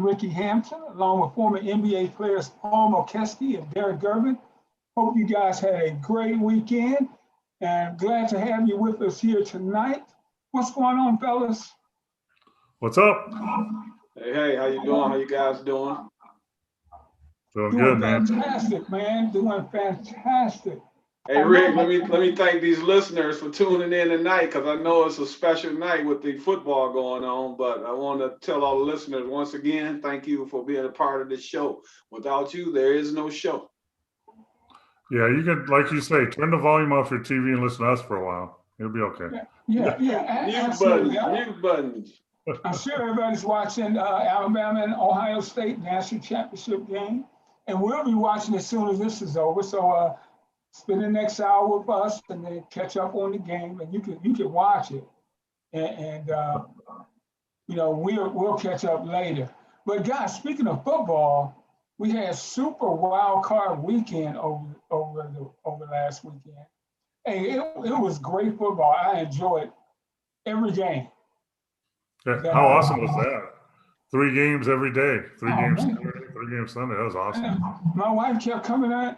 Ricky Hampton, along with former NBA players Paul Mokeski and Derrick Gervin. Hope you guys had a great weekend, and glad to have you with us here tonight. What's going on, fellas? What's up? Hey, how you doing? How you guys doing? Doing good, man. Fantastic, man. Doing fantastic. Hey, Rick, let me thank these listeners for tuning in tonight, because I know it's a special night with the football going on. But I want to tell all the listeners once again, thank you for being a part of this show. Without you, there is no show. Yeah, you can, like you say, turn the volume off your TV and listen to us for a while. It'll be okay. Yeah, Mute buttons. I'm sure everybody's watching Alabama and Ohio State national championship game, and we'll be watching as soon as this is over. So spend the next hour with us, and then catch up on the game, and you can watch it, and we'll catch up later. But guys, speaking of football, we had super wild card weekend over last weekend. Hey, it was great football. I enjoyed every game. Yeah, how awesome was that? 3 games every day. 3 games Saturday, 3 games Sunday. That was awesome. And my wife kept coming on.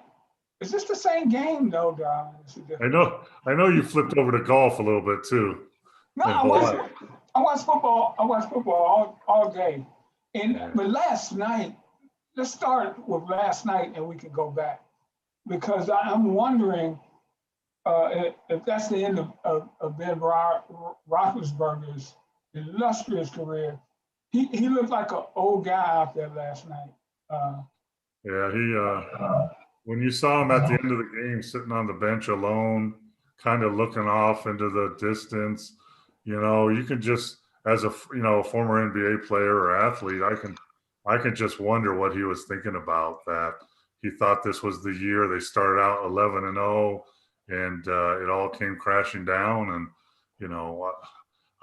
Is this the same game, though, Don? I know you flipped over to golf a little bit too. No, I watched football. I watched football all day. But last night, let's start with last night, and we can go back, because I'm wondering if that's the end of Ben Roethlisberger's illustrious career. He looked like an old guy out there last night. When you saw him at the end of the game, sitting on the bench alone, kind of looking off into the distance, you can just, as a former NBA player or athlete, I can just wonder what he was thinking about. That he thought this was the year they started out 11-0, and it all came crashing down. And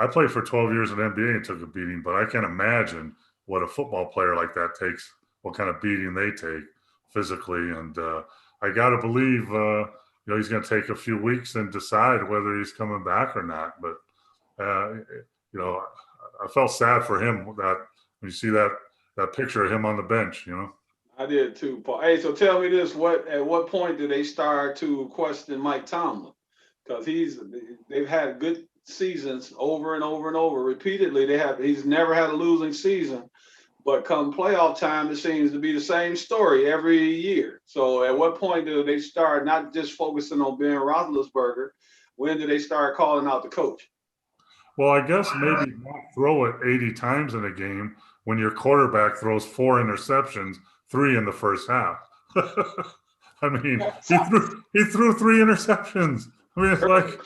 I played for 12 years in NBA and took a beating, but I can't imagine what a football player like that takes, what kind of beating they take physically. And I got to believe, he's going to take a few weeks and decide whether he's coming back or not. But, I felt sad for him that when you see that picture of him on the bench, I did too, Paul. Hey, so tell me this: at what point did they start to question Mike Tomlin? Because they've had good seasons over and over and over repeatedly. He's never had a losing season, but come playoff time, it seems to be the same story every year. So at what point do they start not just focusing on Ben Roethlisberger? When do they start calling out the coach? Well, I guess maybe not throw it 80 times in a game when your quarterback throws 4 interceptions, 3 in the first half. I mean, he threw 3 interceptions. I mean, it's like,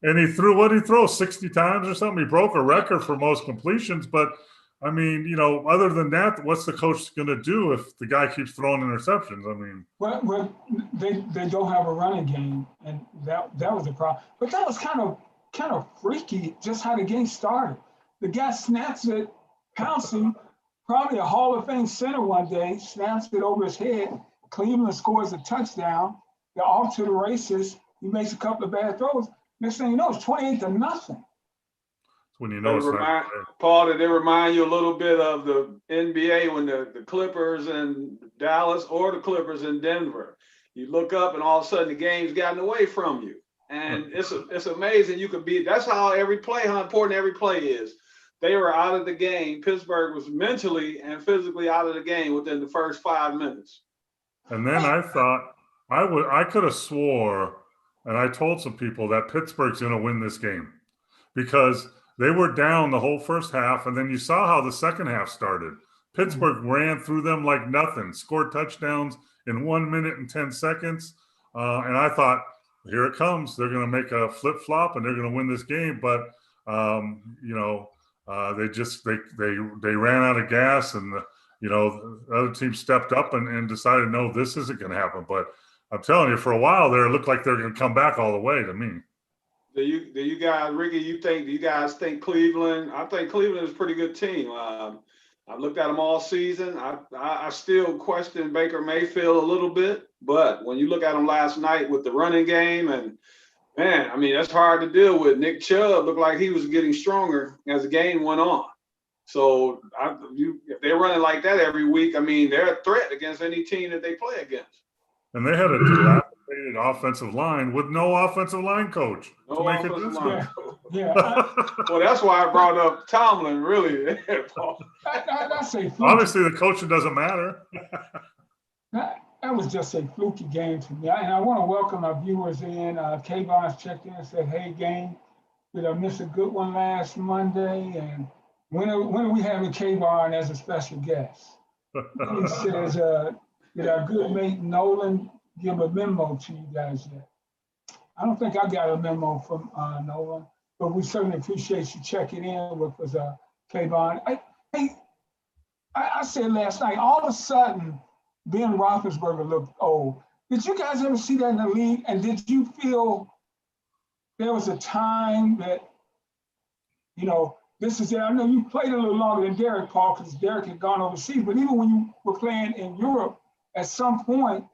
and he threw 60 times or something. He broke a record for most completions. But I mean, other than that, what's the coach going to do if the guy keeps throwing interceptions? I mean, well, they don't have a running game, and that was a problem. But that was kind of freaky, just how the game started. The guy snaps it, pouncing, probably a Hall of Fame center one day, snaps it over his head. Cleveland scores a touchdown. They're off to the races. He makes a couple of bad throws. Next thing you know, it's 28-0. When you know Paul, did it remind you a little bit of the NBA when the Clippers in Dallas or the Clippers in Denver? You look up and all of a sudden the game's gotten away from you. And it's amazing you could be. That's how important every play is. They were out of the game. Pittsburgh was mentally and physically out of the game within the first 5 minutes. And then I thought I could have swore, and I told some people that Pittsburgh's going to win this game because they were down the whole first half, and then you saw how the second half started. Pittsburgh ran through them like nothing, scored touchdowns in 1 minute and 10 seconds, and I thought, here it comes. They're going to make a flip-flop, and they're going to win this game. But, they ran out of gas, and, the other team stepped up and decided, no, this isn't going to happen. But I'm telling you, for a while there, it looked like they're going to come back all the way to me. Do you guys, Ricky, do you guys think Cleveland? I think Cleveland is a pretty good team. I've looked at them all season. I still question Baker Mayfield a little bit, but when you look at them last night with the running game, and man, that's hard to deal with. Nick Chubb looked like he was getting stronger as the game went on. So if they're running like that every week, I mean, they're a threat against any team that they play against. And they had a dilapidated offensive line with no offensive line coach to make a difference. Yeah. Well, that's why I brought up Tomlin, really, Paul. Obviously, the coaching doesn't matter. That was just a fluky game to me. And I want to welcome our viewers in. K-Bon's checked in and said, hey, gang, did I miss a good one last Monday? And when are we having K-Bon as a special guest? And he says, did our good mate Nolan give a memo to you guys yet? I don't think I got a memo from Nolan, but we certainly appreciate you checking in with us, K-Bon. I said last night, all of a sudden, Ben Roethlisberger looked old. Did you guys ever see that in the league? And did you feel there was a time that, this is it? I know you played a little longer than Derrick, Paul, because Derrick had gone overseas, but even when you were playing in Europe, at some point,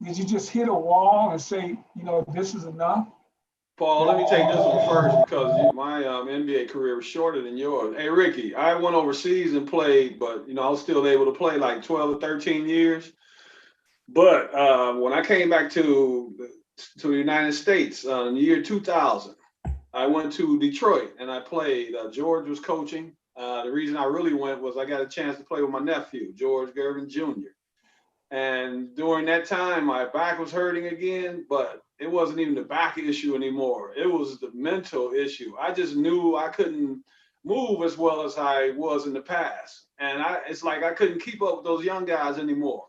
did you just hit a wall and say, this is enough? Paul, let me take this one first because my NBA career was shorter than yours. Hey, Ricky, I went overseas and played, but, I was still able to play like 12 or 13 years. But when I came back to the United States in the year 2000, I went to Detroit and I played. George was coaching. The reason I really went was I got a chance to play with my nephew, George Gervin Jr. And during that time, my back was hurting again, but it wasn't even the back issue anymore. It was the mental issue. I just knew I couldn't move as well as I was in the past. And it's like I couldn't keep up with those young guys anymore.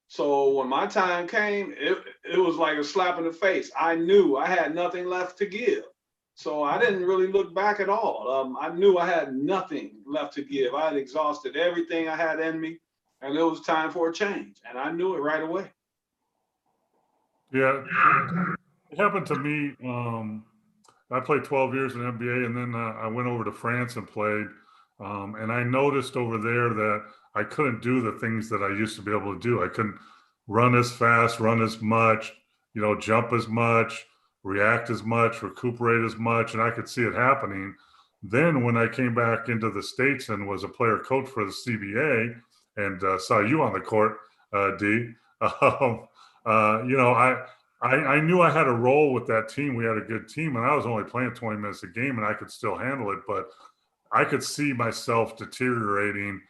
So when my time came, it was like a slap in the face. I knew I had nothing left to give. So I didn't really look back at all. I knew I had nothing left to give. I had exhausted everything I had in me, and it was time for a change. And I knew it right away. Yeah, it happened to me. I played 12 years in NBA, and then I went over to France and played. And I noticed over there that I couldn't do the things that I used to be able to do. I couldn't run as fast, run as much, jump as much, react as much, recuperate as much, and I could see it happening. Then when I came back into the States and was a player coach for the CBA and saw you on the court, D, I knew I had a role with that team. We had a good team, and I was only playing 20 minutes a game, and I could still handle it. But I could see myself deteriorating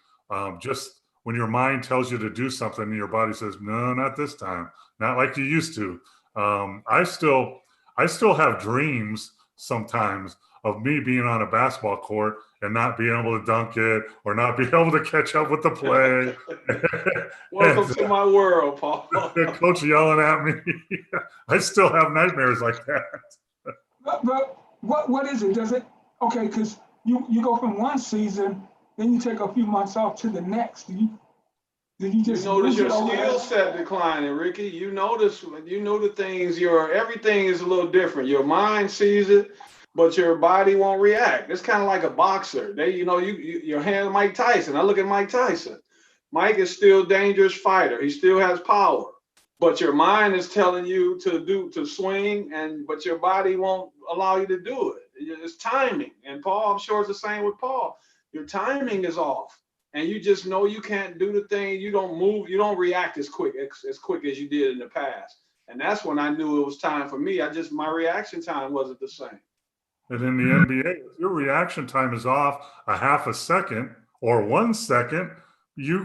just when your mind tells you to do something and your body says, no, not this time, not like you used to. I still have dreams sometimes of me being on a basketball court and not being able to dunk it or not being able to catch up with the play. Welcome to my world, Paul. The coach yelling at me. I still have nightmares like that. But what is it? Does it, okay, because you go from one season, then you take a few months off to the next. Did you just notice your skill set declining, Ricky? You notice the things, everything is a little different. Your mind sees it, but your body won't react. It's kind of like a boxer. Your hand Mike Tyson. I look at Mike Tyson. Mike is still a dangerous fighter. He still has power, but your mind is telling you to swing, but your body won't allow you to do it. It's timing. And Paul, I'm sure it's the same with Paul. Your timing is off, and you just know you can't do the thing. You don't move. You don't react as quick as you did in the past. And that's when I knew it was time for me. my reaction time wasn't the same. And in the NBA, if your reaction time is off a half a second or 1 second, you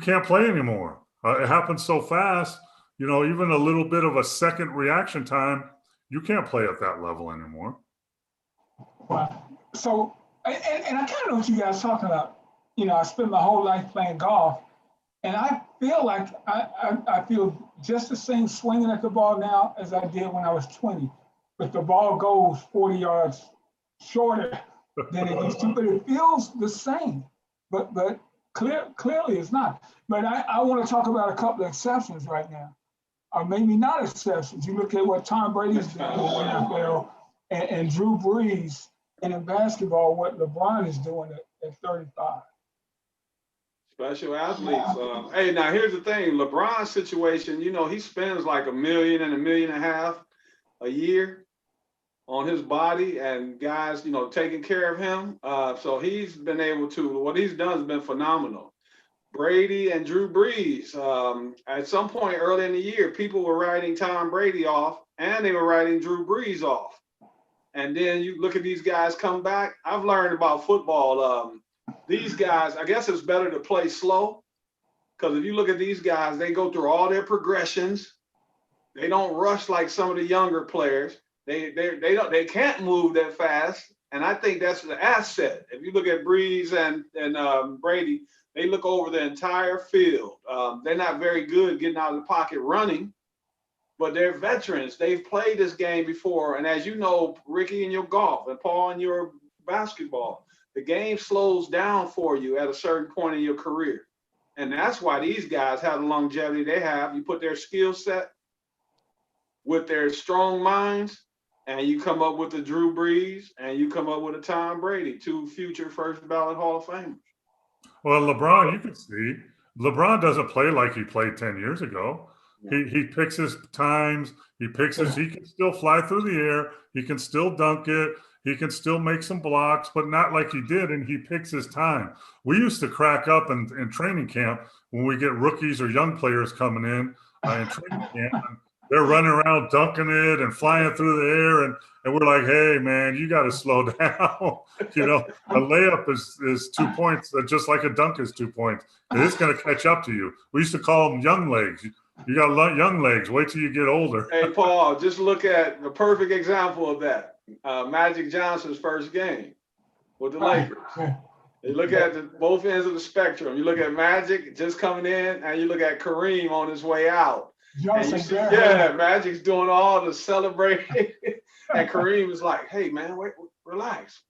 can't play anymore. It happens so fast. Even a little bit of a second reaction time, you can't play at that level anymore. Wow. So, and I kind of know what you guys are talking about. I spent my whole life playing golf, and I feel like I feel just the same swinging at the ball now as I did when I was 20. But the ball goes 40 yards shorter than it used to, but it feels the same. But clearly it's not. But I want to talk about a couple of exceptions right now, or maybe not exceptions. You look at what Tom Brady's doing in the NFL and Drew Brees, and in basketball, what LeBron is doing at 35. Special athletes. Hey, now here's the thing. on his body and guys, taking care of him. So he's been able to, what he's done has been phenomenal. Brady and Drew Brees. At some point early in the year, people were writing Tom Brady off and they were writing Drew Brees off. And then you look at these guys come back. I've learned about football. These guys, I guess it's better to play slow, because if you look at these guys, they go through all their progressions. They don't rush like some of the younger players. They can't move that fast, and I think that's the asset. If you look at Brees and Brady, they look over the entire field. They're not very good getting out of the pocket running, but they're veterans. They've played this game before, and as you know, Ricky, in your golf and Paul in your basketball, the game slows down for you at a certain point in your career. And that's why these guys have the longevity they have. You put their skill set with their strong minds, and you come up with a Drew Brees, and you come up with a Tom Brady, two future first ballot Hall of Famers. Well, LeBron, you can see, LeBron doesn't play like he played 10 years ago. He picks his times. He can still fly through the air. He can still dunk it. He can still make some blocks, but not like he did, and he picks his time. We used to crack up in training camp when we get rookies or young players coming in training camp, and they're running around dunking it and flying through the air, and we're like, hey, man, you got to slow down. A layup is 2 points, just like a dunk is 2 points. And it's going to catch up to you. We used to call them young legs. You got young legs. Wait till you get older. Hey, Paul, just look at the perfect example of that. Magic Johnson's first game with the Lakers. You look at both ends of the spectrum. You look at Magic just coming in, and you look at Kareem on his way out. Magic's doing all the celebrating, and Kareem is like, "Hey, man, wait, relax.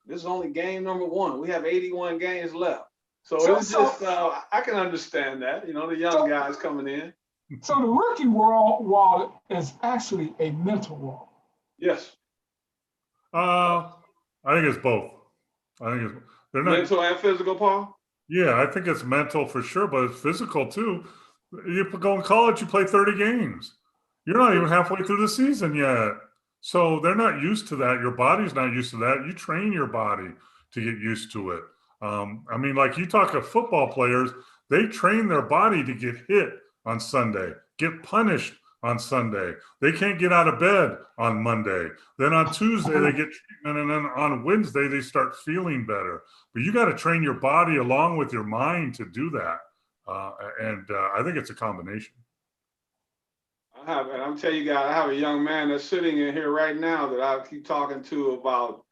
This is only game number 1. We have 81 games left." So it's just, I can understand that. The young guys coming in. So the rookie wall is actually a mental wall. Yes. I think it's both. They're not mental and physical, Paul. Yeah, I think it's mental for sure, but it's physical too. You go in college, you play 30 games. You're not even halfway through the season yet. So they're not used to that. Your body's not used to that. You train your body to get used to it. Like you talk to football players, they train their body to get hit on Sunday, get punished on Sunday. They can't get out of bed on Monday. Then on Tuesday, they get treatment. And then on Wednesday, they start feeling better. But you got to train your body along with your mind to do that. I think it's a combination. I'm telling you guys, I have a young man that's sitting in here right now that I keep talking to about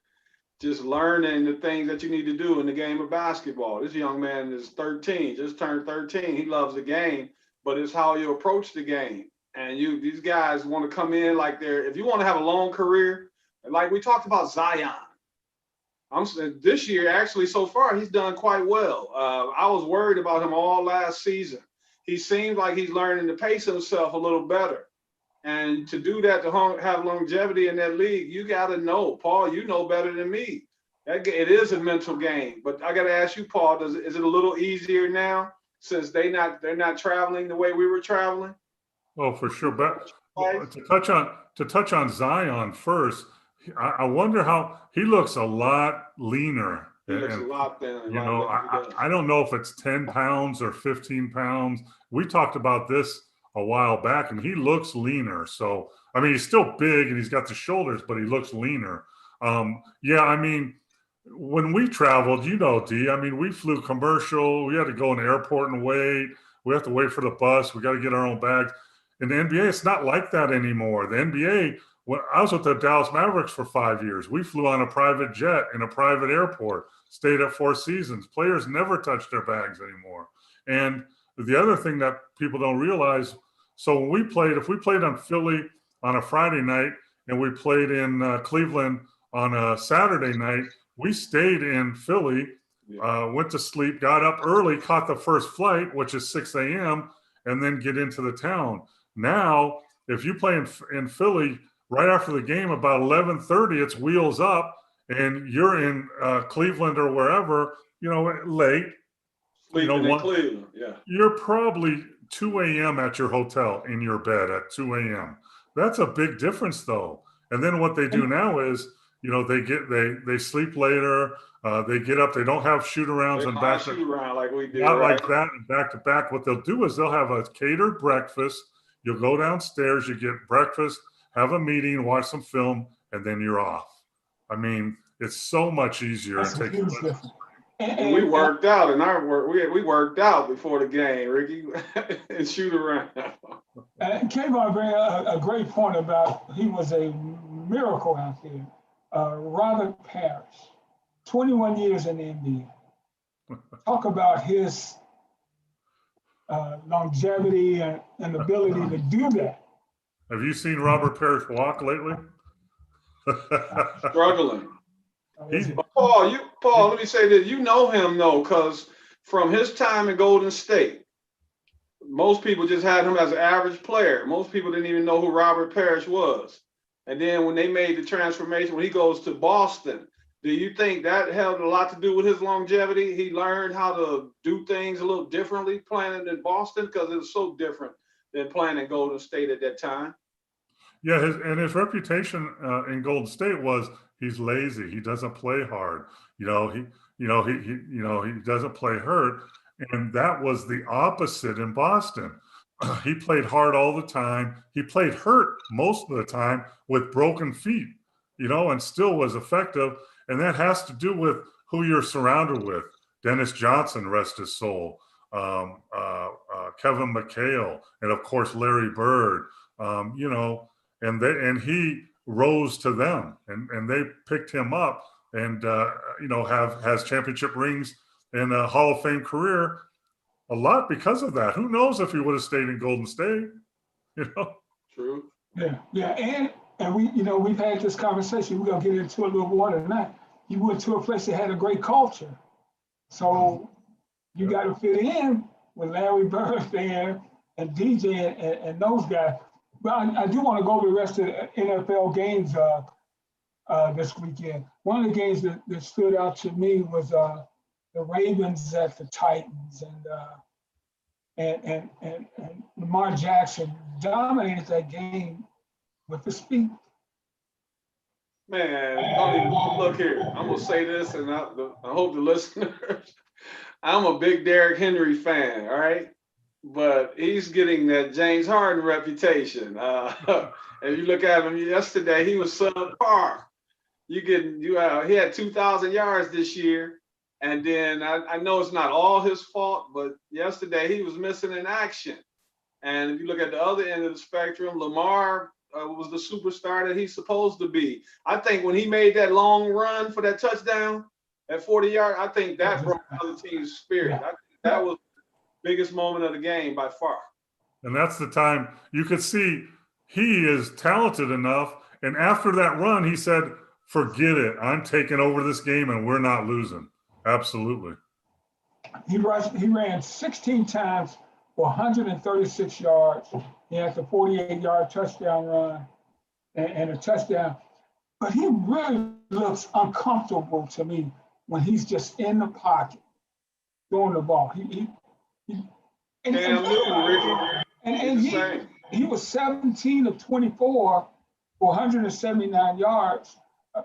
just learning the things that you need to do in the game of basketball. This young man is 13, just turned 13. He loves the game, but it's how you approach the game. And these guys want to come in like if you want to have a long career, like we talked about Zion. This year, actually, so far, he's done quite well. I was worried about him all last season. He seems like he's learning to pace himself a little better. And to do that, to have longevity in that league, you got to know, Paul, you know better than me. It is a mental game. But I got to ask you, Paul, is it a little easier now since they're not traveling the way we were traveling? Oh, for sure. But to touch on Zion first, I wonder how he looks a lot leaner. He looks a lot thinner. I don't know if it's 10 pounds or 15 pounds. We talked about this a while back, and he looks leaner. So, he's still big and he's got the shoulders, but he looks leaner. When we traveled, D, we flew commercial. We had to go in the airport and wait. We have to wait for the bus. We got to get our own bags. In the NBA, it's not like that anymore. The NBA, when I was with the Dallas Mavericks for 5 years, we flew on a private jet in a private airport, stayed at Four Seasons. Players never touch their bags anymore. And the other thing that people don't realize, so when if we played on Philly on a Friday night and we played in Cleveland on a Saturday night, we stayed in Philly, went to sleep, got up early, caught the first flight, which is 6 a.m., and then get into the town. Now, if you play in Philly right after the game, about 11:30, it's wheels up, and you're in Cleveland or wherever, late. Sleeping in Cleveland, yeah. You're probably 2 a.m. at your hotel in your bed at 2 a.m. That's a big difference, though. And then what they do now is, they sleep later. They get up. They don't have shoot arounds and back to shoot around like we did. not right? like that and back to back. What they'll do is they'll have a catered breakfast. You'll go downstairs. You get breakfast, have a meeting, watch some film, and then you're off. I mean, it's so much easier. That's a huge difference. And we worked out in our work. We worked out before the game, Ricky, and shoot around. Kayvon bring a great point about he was a miracle out there. Robert Parrish, 21 years in the NBA. Talk about his longevity and ability to do that. Have you seen Robert Parrish walk lately? Struggling. Paul, let me say this. You know him though, because from his time in Golden State, most people just had him as an average player. Most people didn't even know who Robert Parrish was. And then when they made the transformation, when he goes to Boston, do you think that had a lot to do with his longevity? He learned how to do things a little differently playing in Boston because it was so different than playing in Golden State at that time. Yeah, his reputation in Golden State was he's lazy. He doesn't play hard. He doesn't play hurt. And that was the opposite in Boston. He played hard all the time. He played hurt most of the time with broken feet, and still was effective. And that has to do with who you're surrounded with. Dennis Johnson, rest his soul. Kevin McHale, and of course Larry Bird. And he rose to them, and they picked him up, and has championship rings and a Hall of Fame career. A lot because of that. Who knows if he would have stayed in Golden State? True. Yeah, and we've had this conversation. We're gonna get into it a little more tonight. You went to a place that had a great culture, so you got to fit in with Larry Bird there and DJ and those guys. But I do want to go to the rest of the NFL games this weekend. One of the games that stood out to me was the Ravens at the Titans, and Lamar Jackson dominated that game with the speed. Man, look here. I'm gonna say this, and I hope the listeners. I'm a big Derrick Henry fan, all right, but he's getting that James Harden reputation. If you look at him yesterday, he was subpar. He had 2,000 yards this year. And then I know it's not all his fault, but yesterday he was missing in action. And if you look at the other end of the spectrum, Lamar was the superstar that he's supposed to be. I think when he made that long run for that touchdown at 40 yards, I think that broke the other team's spirit. I think that was the biggest moment of the game by far. And that's the time you could see he is talented enough. And after that run, he said, forget it. I'm taking over this game and we're not losing. Absolutely. He ran 16 times for 136 yards. He had the 48-yard touchdown run and a touchdown. But he really looks uncomfortable to me when he's just in the pocket throwing the ball. He was 17 of 24 for 179 yards.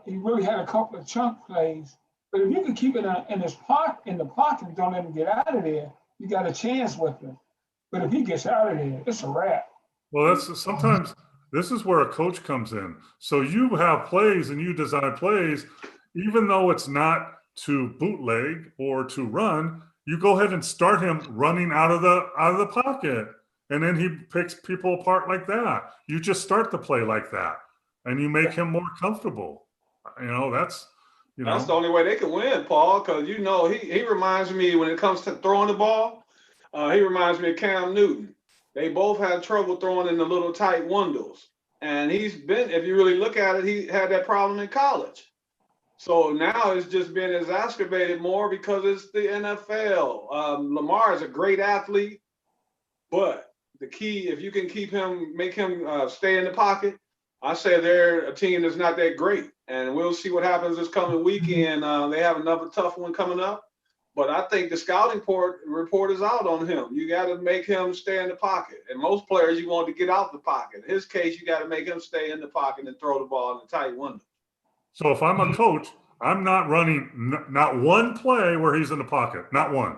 He really had a couple of chunk plays. But if you can keep it in the pocket and don't let him get out of there, you got a chance with him. But if he gets out of there, it's a wrap. Well, sometimes this is where a coach comes in. So you have plays and you design plays, even though it's not to bootleg or to run, you go ahead and start him running out of the pocket. And then he picks people apart like that. You just start the play like that and you make him more comfortable. That's the only way they can win, Paul, because he reminds me when it comes to throwing the ball, he reminds me of Cam Newton. They both had trouble throwing in the little tight windows. And if you really look at it, he had that problem in college. So now it's just been exacerbated more because it's the NFL. Lamar is a great athlete, but the key, if you can make him stay in the pocket, I say they're a team that's not that great. And we'll see what happens this coming weekend. They have another tough one coming up. But I think the scouting report is out on him. You got to make him stay in the pocket. And most players, you want to get out the pocket. In his case, you got to make him stay in the pocket and throw the ball in the tight window. So if I'm a coach, I'm not running not one play where he's in the pocket. Not one.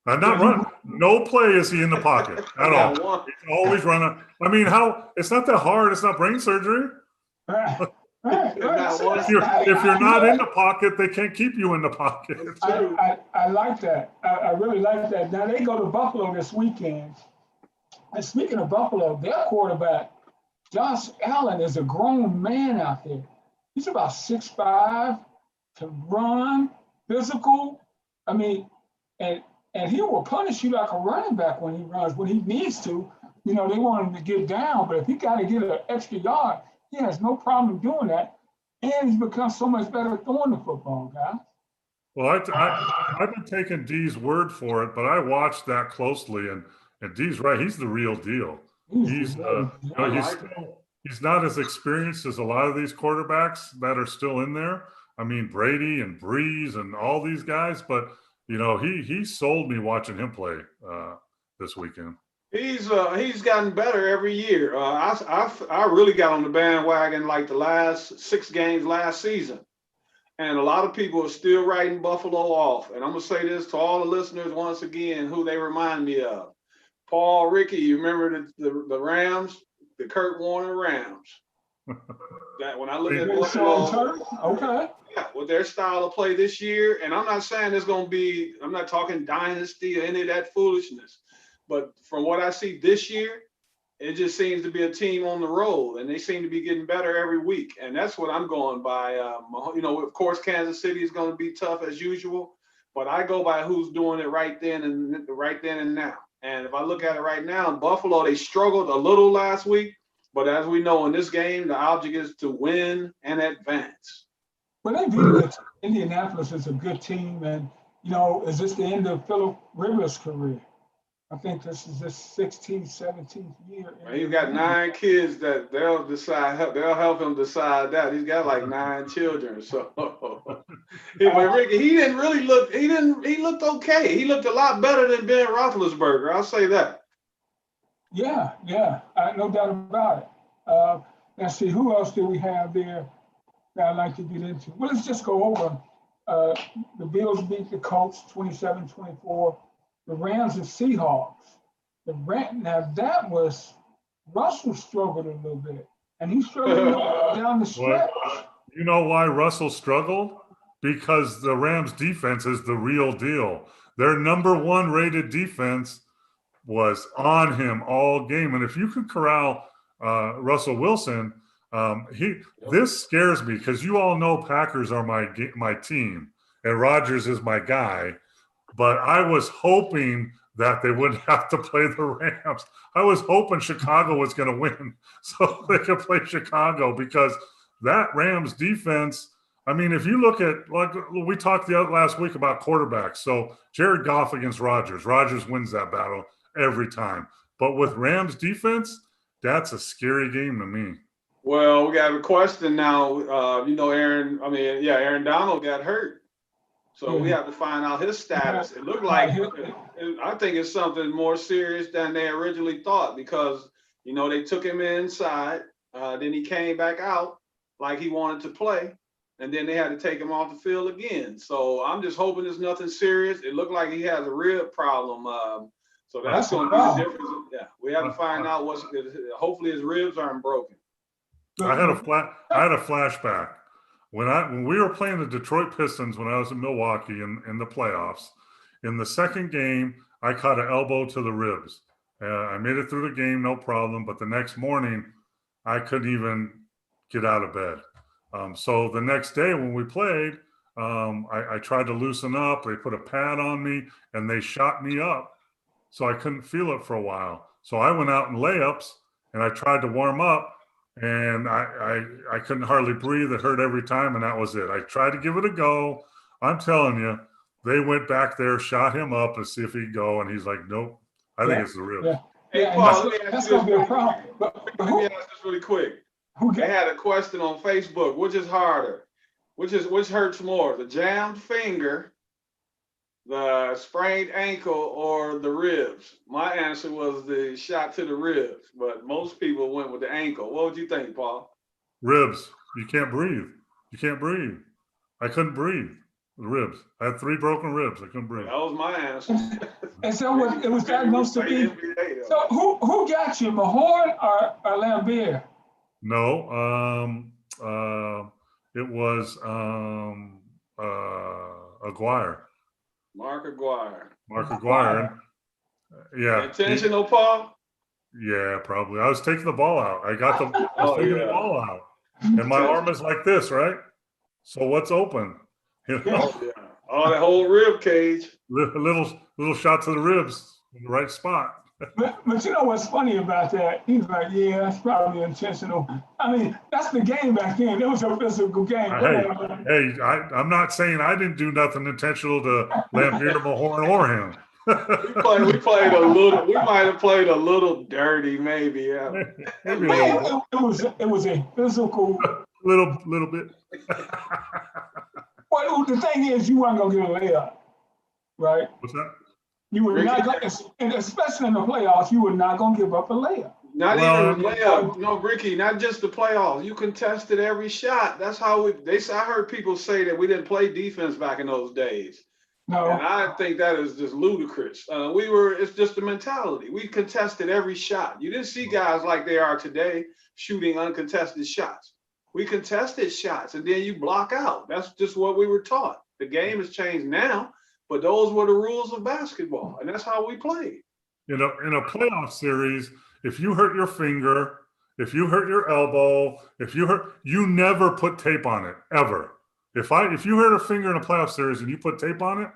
I'm not running. No play is he in the pocket at all. He's always running. I mean, how? It's not that hard. It's not brain surgery. If you're not in the pocket, they can't keep you in the pocket. I like that. I really like that. Now they go to Buffalo this weekend. And speaking of Buffalo, their quarterback, Josh Allen, is a grown man out there. He's about 6'5", can run, physical. I mean, and he will punish you like a running back when he runs, when he needs to. You know, they want him to get down, but if he got to get an extra yard, he has no problem doing that. And he's become so much better throwing the football, guys. Well, I've been taking D's word for it, but I watched that closely, and D's right. He's the real deal. He's not as experienced as a lot of these quarterbacks that are still in there. I mean, Brady and Breeze and all these guys, but you know, he sold me watching him play this weekend. He's gotten better every year. I really got on the bandwagon like the last 6 games last season. And a lot of people are still writing Buffalo off. And I'm going to say this to all the listeners once again, who they remind me of. Paul Rickey, you remember the Rams, the Kurt Warner Rams. That when I look at Buffalo, okay. Yeah, with their style of play this year, and I'm not saying it's going to be, I'm not talking dynasty or any of that foolishness. But from what I see this year, it just seems to be a team on the road, and they seem to be getting better every week. And that's what I'm going by. You know, of course, Kansas City is going to be tough as usual, but I go by who's doing it right then and now. And if I look at it right now, Buffalo, they struggled a little last week, but as we know in this game, the object is to win and advance. Well, they beat it. Indianapolis is a good team, and you know, is this the end of Philip Rivers' career? I think this is his 16th, 17th year. He's got 9 kids that they'll help him decide that. He's got like 9 children. So but Ricky, he looked okay. He looked a lot better than Ben Roethlisberger. I'll say that. Yeah, no doubt about it. Let's see, who else do we have there that I'd like to get into? Well, let's just go over. The Bills beat the Colts 27-24. The Rams and Seahawks. Now that was, Russell struggled a little bit, and he struggled down the stretch. Well, you know why Russell struggled? Because the Rams defense is the real deal. Their #1 rated defense was on him all game. And if you can corral Russell Wilson, this scares me because you all know Packers are my team and Rodgers is my guy. But I was hoping that they wouldn't have to play the Rams. I was hoping Chicago was going to win so they could play Chicago because that Rams defense, I mean, if you look at, like we talked last week about quarterbacks. So Jared Goff against Rodgers. Rodgers wins that battle every time. But with Rams defense, that's a scary game to me. Well, we got a question now. Aaron Donald got hurt. So we have to find out his status. It looked like, I think it's something more serious than they originally thought because, you know, they took him inside. Then he came back out like he wanted to play. And then they had to take him off the field again. So I'm just hoping there's nothing serious. It looked like he has a rib problem. So that's going to be the difference. Yeah, we have to find out hopefully his ribs aren't broken. I had a flashback. When we were playing the Detroit Pistons when I was in Milwaukee in the playoffs, in the second game, I caught an elbow to the ribs. I made it through the game, no problem. But the next morning, I couldn't even get out of bed. So the next day when we played, I tried to loosen up. They put a pad on me, and they shot me up. So I couldn't feel it for a while. So I went out in layups, and I tried to warm up. And I couldn't hardly breathe. It hurt every time, and that was it. I tried to give it a go. I'm telling you, they went back there, shot him up to see if he'd go, and he's like, nope, I think it's the ribs. Yeah. Hey, Paul, that's going to be a problem. Let me ask this really quick. They had a question on Facebook. Which is harder? Which hurts more, the jammed finger the sprained ankle or the ribs? My answer was the shot to the ribs, but most people went with the ankle. What would you think, Paul? Ribs. You can't breathe. You can't breathe. I couldn't breathe. The ribs. I had 3 broken ribs. I couldn't breathe. That was my answer. And so it was diagnosed to be. So who got you, Mahorn or Lambier? No. It was Aguirre. Mark Aguirre. Mark Aguirre. Yeah. Intentional, Paul? Yeah, probably. I was taking the ball out. I was taking the ball out. And my arm is like this, right? So what's open? You know? Oh, yeah. Oh, that whole rib cage. A little shot to the ribs in the right spot. But you know what's funny about that? He's like, yeah, that's probably intentional. I mean, that's the game back then. It was a physical game. I'm not saying I didn't do nothing intentional to Lambier, Mahorn, or him. we played a little. We might have played a little dirty, maybe. Yeah. Maybe a little bit. It was a physical. little bit. Well, the thing is, you weren't gonna get a layup, right? What's that? You were not going, and especially in the playoffs, you were not going to give up a layup. Not even a layup. No, Ricky, not just the playoffs. You contested every shot. That's how I heard people say that we didn't play defense back in those days. No. And I think that is just ludicrous. It's just the mentality. We contested every shot. You didn't see guys like they are today shooting uncontested shots. We contested shots and then you block out. That's just what we were taught. The game has changed now. But those were the rules of basketball, and that's how we played. In a playoff series, if you hurt your finger, if you hurt your elbow, you never put tape on it, ever. If you hurt a finger in a playoff series and you put tape on it,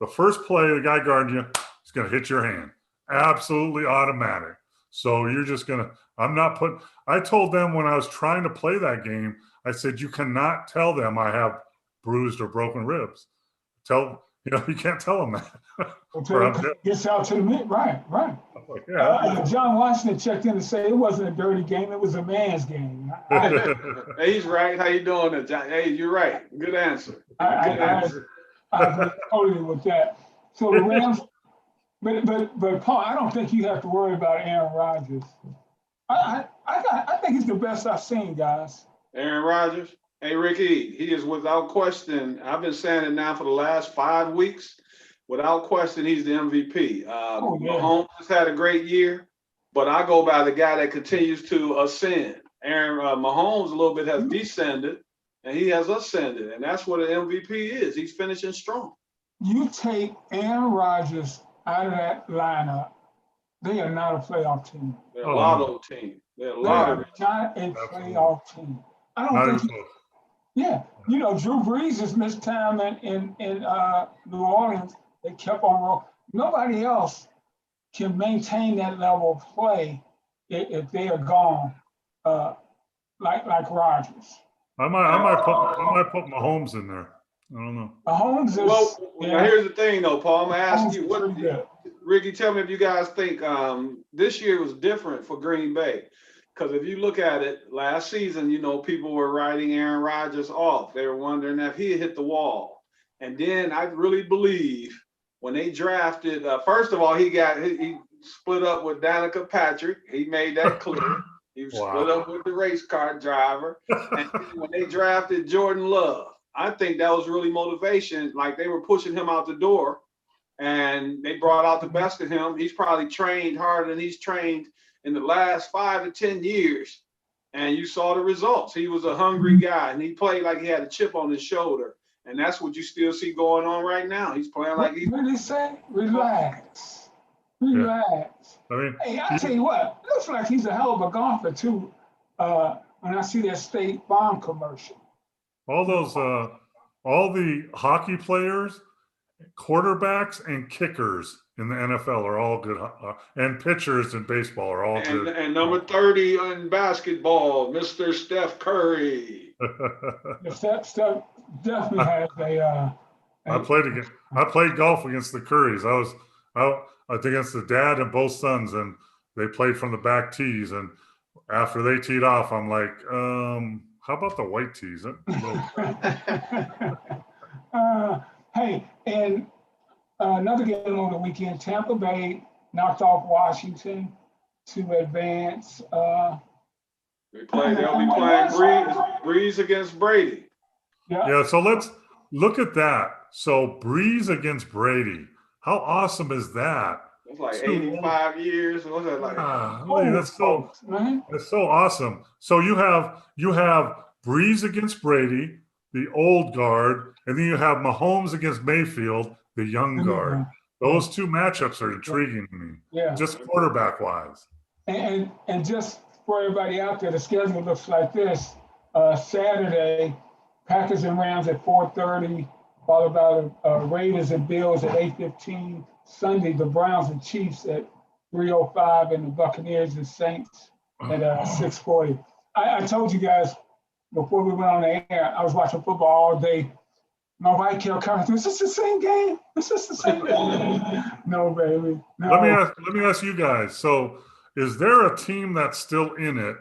the first play, the guy guarding you is going to hit your hand. Absolutely automatic. So you're just going to – I told them when I was trying to play that game, I said, you cannot tell them I have bruised or broken ribs. You can't tell them that. Gets out to the mid, right. John Washington checked in to say it wasn't a dirty game; it was a man's game. Hey, he's right. How you doing, John? Hey, you're right. Good answer. I agree totally with that. So the Rams, but Paul, I don't think you have to worry about Aaron Rodgers. I think he's the best I've seen, guys. Aaron Rodgers. Hey, Ricky, he is without question. I've been saying it now for the last 5 weeks. Without question, he's the MVP. Mahomes has had a great year, but I go by the guy that continues to ascend. Mahomes a little bit has descended, and he has ascended, and that's what an MVP is. He's finishing strong. You take Aaron Rodgers out of that lineup, they are not a playoff team. They're a lotto team. They're not a playoff team. I don't think. Yeah, Drew Brees has missed time in New Orleans. They kept on rolling. Nobody else can maintain that level of play if they are gone, like Rodgers. I might put Mahomes in there. I don't know. Mahomes is. Now here's the thing, though, Paul. I'm gonna ask you, Ricky, tell me if you guys think this year was different for Green Bay. Because if you look at it, last season, people were writing Aaron Rodgers off. They were wondering if he had hit the wall. And then I really believe when they drafted, first of all, he split up with Danica Patrick. He made that clear. He split up with the race car driver. And when they drafted Jordan Love, I think that was really motivation. Like they were pushing him out the door and they brought out the best of him. He's probably trained harder than he's trained in the last 5 to 10 years, and you saw the results. He was a hungry guy, and he played like he had a chip on his shoulder, and that's what you still see going on right now. He's playing like he's. What did he say? Relax. Yeah. Hey, I tell you what, it looks like he's a hell of a golfer too. When I see that State Farm commercial. All the hockey players, quarterbacks, and kickers in the NFL are all good, and pitchers in baseball are all good. And number 30 in basketball, Mr. Steph Curry. Steph definitely has a. I played golf against the Currys. I was against the dad and both sons, and they played from the back tees. And after they teed off, I'm like, how about the white tees? Hey, and another game on the weekend. Tampa Bay knocked off Washington to advance. They'll be playing Breeze against Brady. Yeah, so let's look at that. So Breeze against Brady. How awesome is that? It's like 85 years. What's that like? That's so awesome. So you have Breeze against Brady, the old guard, and then you have Mahomes against Mayfield, the young guard. Those two matchups are intriguing to me. Yeah. Just quarterback wise. And just for everybody out there, the schedule looks like this. Saturday, Packers and Rams at 4:30, followed by Raiders and Bills at 8:15. Sunday, the Browns and Chiefs at 3:05, and the Buccaneers and Saints at 6:40. I told you guys before we went on the air, I was watching football all day. My wife kept coming through. Is this the same game? Is this the same game? No, baby. No. Let me ask you guys. So, is there a team that's still in it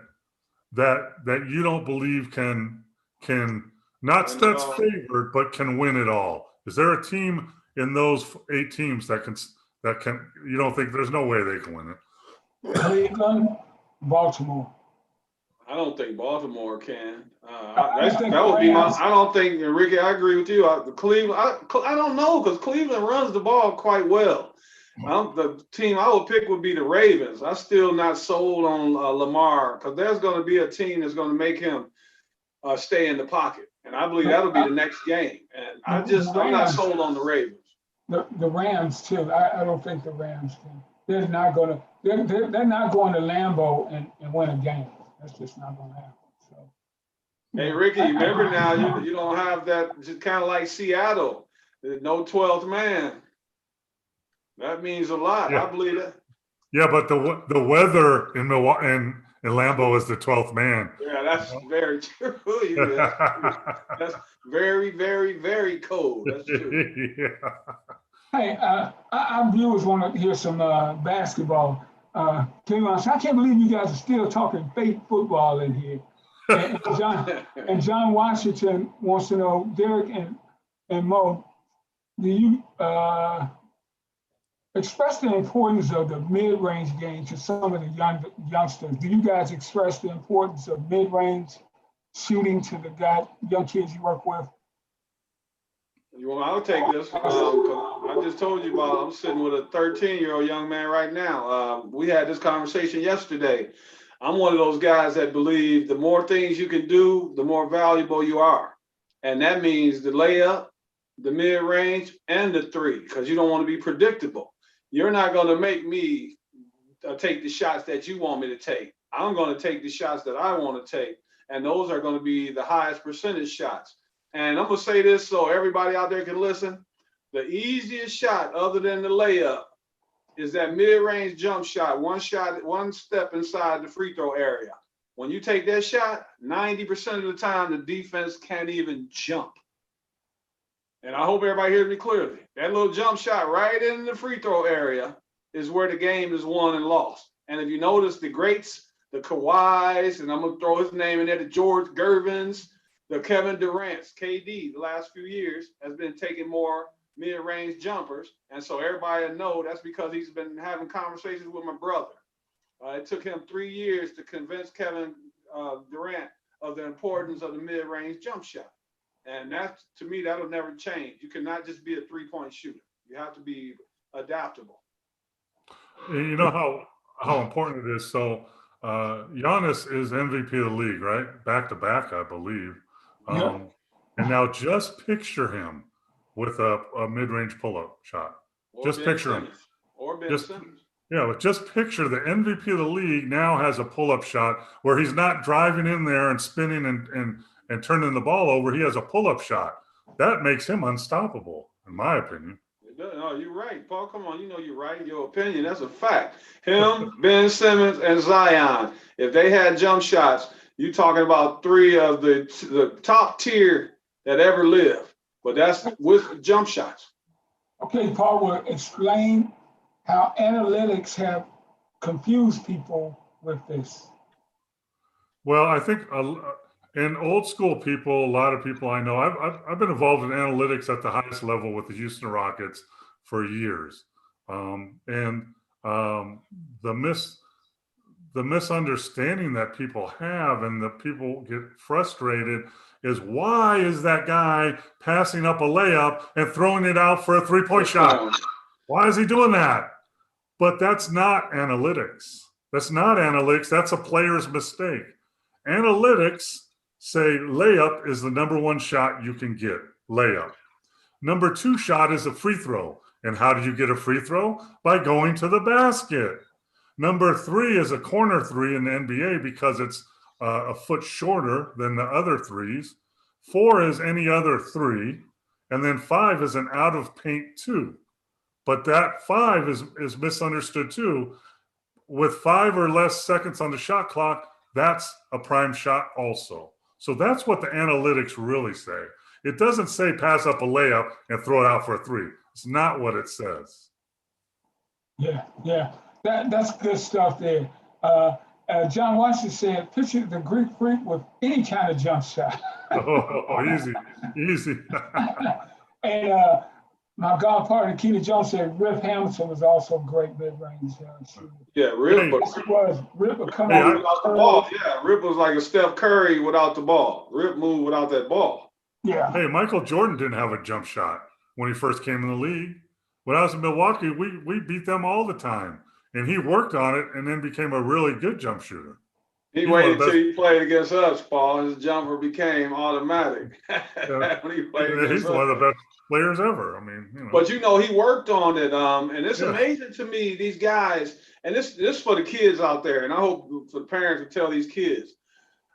that you don't believe can not that's favored but can win it all? Is there a team in those 8 teams that can you don't think there's no way they can win it? Cleveland, Baltimore. I don't think Baltimore can. That would be my. I don't think Ricky. I agree with you. Cleveland. I don't know because Cleveland runs the ball quite well. The team I would pick would be the Ravens. I'm still not sold on Lamar because there's going to be a team that's going to make him stay in the pocket, and I believe that'll be the next game. And I'm not sold on the Ravens. The Rams too. I don't think the Rams can. They're not going to. They're not going to Lambeau and win a game. That's just not going to happen. So. Hey Ricky, remember now you don't have that. Just kind of like Seattle, no 12th man. That means a lot. Yeah. I believe that. Yeah, but the weather in Milwaukee and Lambeau is the 12th man. Yeah, that's very true. That's very, very, very cold. That's true. Yeah. Hey, our viewers want to hear some basketball. I can't believe you guys are still talking fake football in here. And John Washington wants to know, Derrick and Mo, do you express the importance of the mid-range game to some of the youngsters? Do you guys express the importance of mid-range shooting to the young kids you work with? I'll take this. I just told you about, I'm sitting with a 13-year-old young man right now. We had this conversation yesterday. I'm one of those guys that believe the more things you can do, the more valuable you are. And that means the layup, the mid-range, and the 3, because you don't want to be predictable. You're not going to make me take the shots that you want me to take. I'm going to take the shots that I want to take, and those are going to be the highest percentage shots. And I'm going to say this so everybody out there can listen. The easiest shot other than the layup is that mid-range jump shot, one step inside the free throw area. When you take that shot, 90% of the time, the defense can't even jump. And I hope everybody hears me clearly. That little jump shot right in the free throw area is where the game is won and lost. And if you notice the greats, the Kawhis, and I'm going to throw his name in there, the George Gervins, the Kevin Durant's, KD, the last few years has been taking more mid-range jumpers. And so everybody will know that's because he's been having conversations with my brother. It took him 3 years to convince Kevin Durant of the importance of the mid-range jump shot. And that's, to me, that'll never change. You cannot just be a three-point shooter. You have to be adaptable. You know how important it is. So Giannis is MVP of the league, right? Back to back, I believe. And now just picture him with a mid-range pull-up shot. Or just Ben picture Simmons. him. Or Ben Simmons. Yeah, but just picture the MVP of the league now has a pull-up shot where he's not driving in there and spinning and turning the ball over. He has a pull-up shot. That makes him unstoppable, in my opinion. No, you're right, Paul. Come on, you know you're right. Your opinion, that's a fact. Him, Ben Simmons, and Zion. If they had jump shots, you're talking about 3 of the top tier that ever lived. But that's with jump shots. Okay, Paul, will explain how analytics have confused people with this. Well, I think in old school people, a lot of people I know, I've been involved in analytics at the highest level with the Houston Rockets for years. And the misunderstanding that people have and that people get frustrated is, why is that guy passing up a layup and throwing it out for a three-point shot? Why is he doing that? But that's not analytics. That's not analytics. That's a player's mistake. Analytics say layup is the number one shot you can get, layup. Number two shot is a free throw. And how do you get a free throw? By going to the basket. Number three is a corner three in the NBA because it's a foot shorter than the other threes. Four is any other three. And then five is an out of paint two. But that five is misunderstood too. With 5 or less seconds on the shot clock, that's a prime shot also. So that's what the analytics really say. It doesn't say pass up a layup and throw it out for a three. It's not what it says. Yeah. That's good stuff there. John Washington said, picture the Greek freak with any kind of jump shot. Easy. And my golf partner, Keita Jones, said Rip Hamilton was also a great mid-range shooter. Yeah, Rip would come out without the ball. Yeah, Rip was like a Steph Curry without the ball. Rip moved without that ball. Yeah. Hey, Michael Jordan didn't have a jump shot when he first came in the league. When I was in Milwaukee, we beat them all the time. And he worked on it and then became a really good jump shooter. He waited until he played against us, Paul. His jumper became automatic. When he played He's one of the best players ever. I mean, But he worked on it. And it's amazing to me, these guys, and this for the kids out there, and I hope for the parents to tell these kids,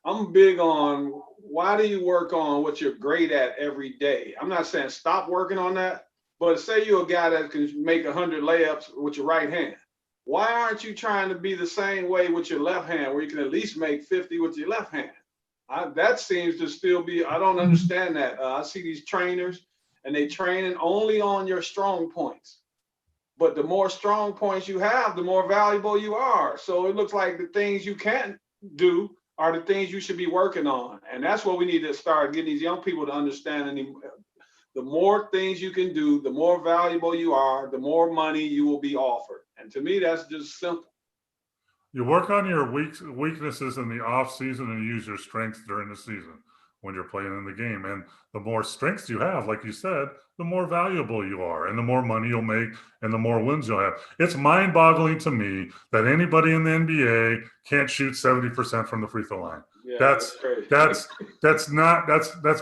I'm big on, why do you work on what you're great at every day? I'm not saying stop working on that, but say you're a guy that can make 100 layups with your right hand. Why aren't you trying to be the same way with your left hand, where you can at least make 50 with your left hand? That seems to still be, I don't understand that. I see these trainers and they training only on your strong points. But the more strong points you have, the more valuable you are. So it looks like the things you can't do are the things you should be working on. And that's what we need to start getting these young people to understand. The more things you can do, the more valuable you are, the more money you will be offered. And to me, that's just simple. You work on your weaknesses in the off season and use your strengths during the season when you're playing in the game. And the more strengths you have, like you said, the more valuable you are and the more money you'll make and the more wins you'll have. It's mind-boggling to me that anybody in the NBA can't shoot 70% from the free throw line. Yeah, that's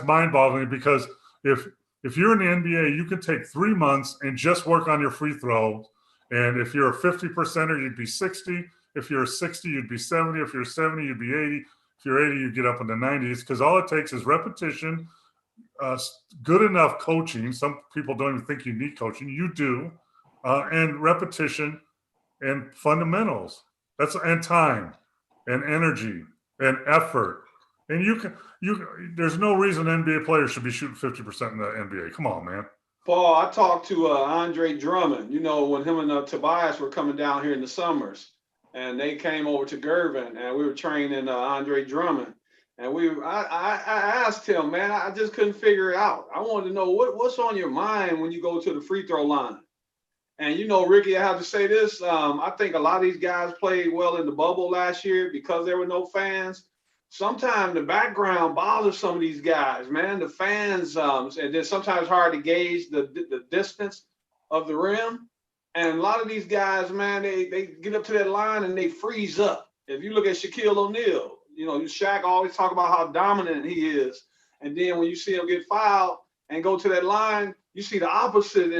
mind-boggling, because if you're in the NBA, you can take 3 months and just work on your free throws. And if you're a 50%er, you'd be 60. If you're a 60, you'd be 70. If you're 70, you'd be 80. If you're 80, you get up in the 90s, because all it takes is repetition, good enough coaching. Some people don't even think you need coaching. You do. And repetition and fundamentals. And time and energy and effort. And there's no reason NBA players should be shooting 50% in the NBA. Come on, man. Paul, I talked to Andre Drummond, when him and Tobias were coming down here in the summers, and they came over to Gervin, and we were training Andre Drummond. And I asked him, man, I just couldn't figure it out. I wanted to know what's on your mind when you go to the free throw line. And Ricky, I have to say this. I think a lot of these guys played well in the bubble last year because there were no fans. Sometimes the background bothers some of these guys, man. The fans, and then sometimes hard to gauge the distance of the rim. And a lot of these guys, man, they get up to that line and they freeze up. If you look at Shaquille O'Neal, Shaq always talk about how dominant he is. And then when you see him get fouled and go to that line, you see the opposite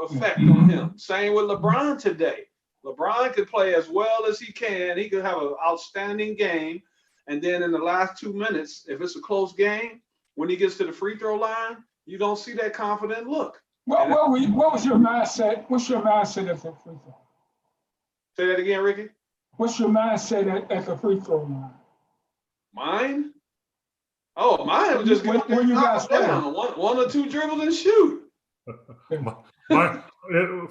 effect on him. Same with LeBron today. LeBron could play as well as he can. He could have an outstanding game. And then in the last 2 minutes, if it's a close game, when he gets to the free throw line, you don't see that confident look. What was your mindset? What's your mindset at the free throw? Say that again, Ricky. What's your mindset at the free throw line? Mine? Oh, mine was just when you guys down. One or two dribbles and shoot.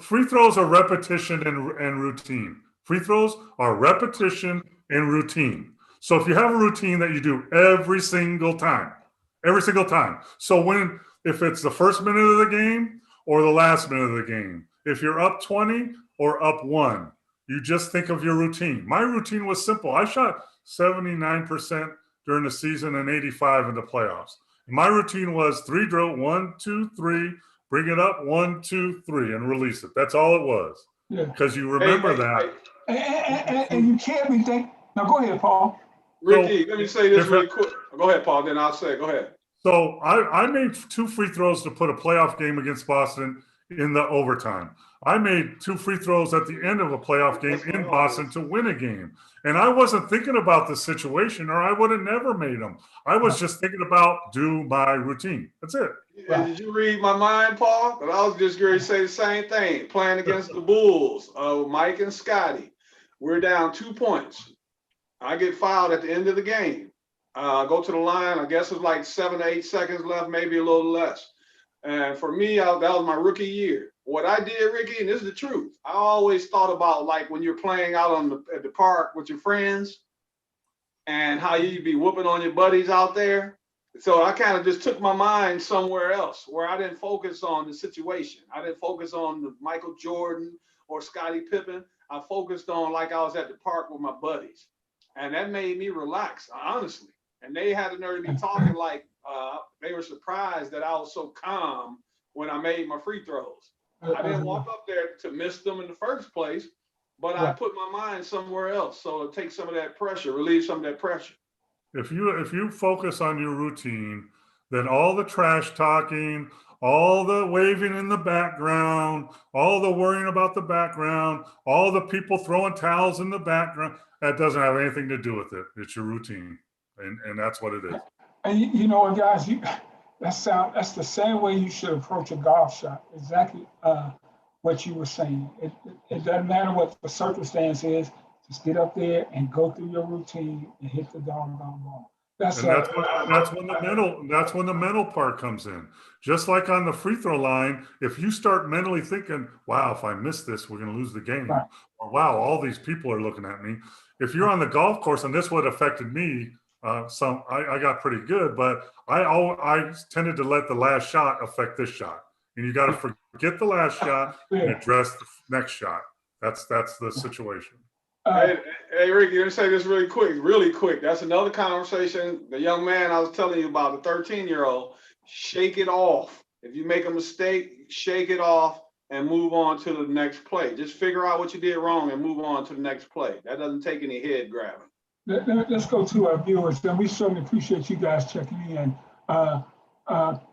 Free throws are repetition and routine. Free throws are repetition and routine. So if you have a routine that you do every single time. So if it's the first minute of the game or the last minute of the game. If you're up 20 or up 1, you just think of your routine. My routine was simple. I shot 79% during the season and 85 in the playoffs. And my routine was 3 drill, 1, 2, 3, bring it up, 1, 2, 3, and release it. That's all it was. Yeah. Because you remember that. And you can't be thinking. Now go ahead, Paul. Ricky, let me say this really quick. Go ahead, Paul. Then I'll say. Go ahead. So I made 2 free throws to put a playoff game against Boston in the overtime. I made 2 free throws at the end of a playoff game in Boston to win a game. And I wasn't thinking about the situation, or I would have never made them. I was just thinking about do my routine. That's it. And did you read my mind, Paul? But I was just going to say the same thing. Playing against the Bulls, Mike and Scotty. We're down 2 points. I get fouled at the end of the game. Go to the line. I guess it was like 7 to 8 seconds left, maybe a little less. And for me, that was my rookie year. What I did, Ricky, and this is the truth, I always thought about like when you're playing out at the park with your friends and how you'd be whooping on your buddies out there. So I kind of just took my mind somewhere else where I didn't focus on the situation. I didn't focus on the Michael Jordan or Scottie Pippen. I focused on like I was at the park with my buddies. And that made me relax, honestly. And they had the nerve to be talking like they were surprised that I was so calm when I made my free throws. I didn't walk up there to miss them in the first place, but I put my mind somewhere else. So it takes some of that pressure, relieve some of that pressure. If you focus on your routine, then all the trash talking, all the waving in the background, all the worrying about the background, all the people throwing towels in the background, that doesn't have anything to do with it. It's your routine, and that's what it is. And you know what, guys, that's the same way you should approach a golf shot. Exactly what you were saying. It doesn't matter what the circumstance is. Just get up there and go through your routine and hit the doggone ball. That's when the mental part comes in. Just like on the free throw line, if you start mentally thinking, "Wow, if I miss this, we're going to lose the game," or "Wow, all these people are looking at me." If you're on the golf course, and this would affected me. I got pretty good, but I tended to let the last shot affect this shot, and you got to forget the last shot and address the next shot. That's the situation. Hey, Ricky, let me say this really quick. That's another conversation. The young man I was telling you about, the 13-year-old, shake it off. If you make a mistake, shake it off and move on to the next play. Just figure out what you did wrong and move on to the next play. That doesn't take any head grabbing. Let's go to our viewers. And we certainly appreciate you guys checking in.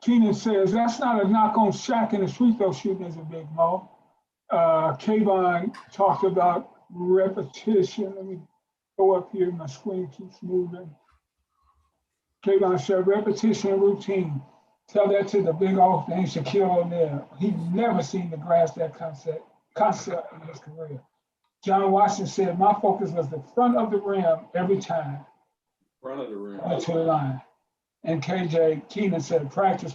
Keenan says, that's not a knock on Shaq and his free throw shooting, is a Big Mo. Kayvon talked about repetition. Let me go up here. My screen keeps moving. Kayvon said, repetition and routine. Tell that to the big old thing, Shaquille O'Neal. He never seemed to grasp that concept in his career. John Watson said, my focus was the front of the rim every time. Front of the rim. To the line. And KJ Keenan said, practice.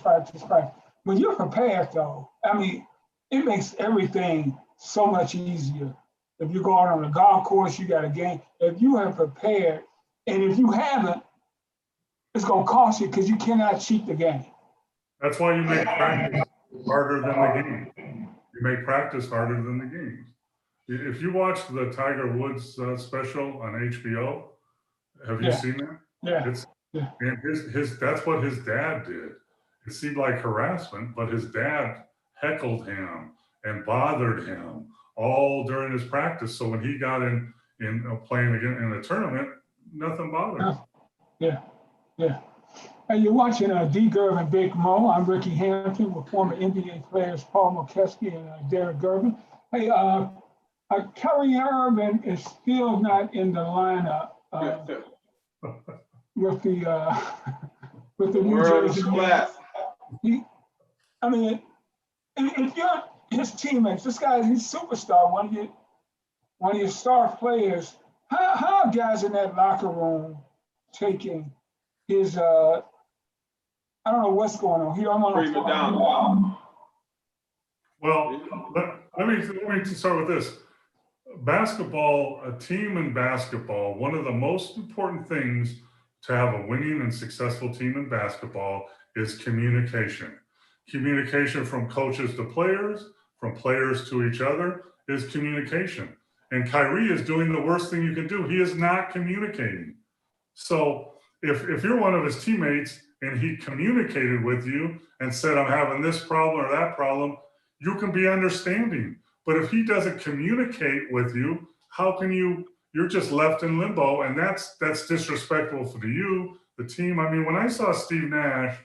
When you're prepared, though, I mean, it makes everything so much easier. If you're going on a golf course, you got a game. If you have prepared, and if you haven't, it's going to cost you because you cannot cheat the game. That's why you make practice harder than the game. You make practice harder than the games. If you watch the Tiger Woods special on HBO, have you seen that? Yeah. And that's what his dad did. It seemed like harassment, but his dad heckled him and bothered him all during his practice. So when he got in playing again in a tournament, nothing bothered him. Yeah. Hey, you're watching Gerv and Big Mo. I'm Ricky Hampton with former NBA players Paul Mokeski and Derrick Gervin. Hey, Kyrie Irving is still not in the lineup with the New Jersey Nets. I mean, if you're his teammates, this guy, he's a superstar, one of your star players. How are guys in that locker room taking his? I don't know what's going on here. Bring it down. Well, let me start with this. Basketball, a team in basketball, one of the most important things to have a winning and successful team in basketball is communication. Communication from coaches to players, from players to each other is communication. And Kyrie is doing the worst thing you can do. He is not communicating. So if you're one of his teammates and he communicated with you and said, I'm having this problem or that problem, you can be understanding. But if he doesn't communicate with you, how can you're just left in limbo, and that's disrespectful for you, the team. I mean, when I saw Steve Nash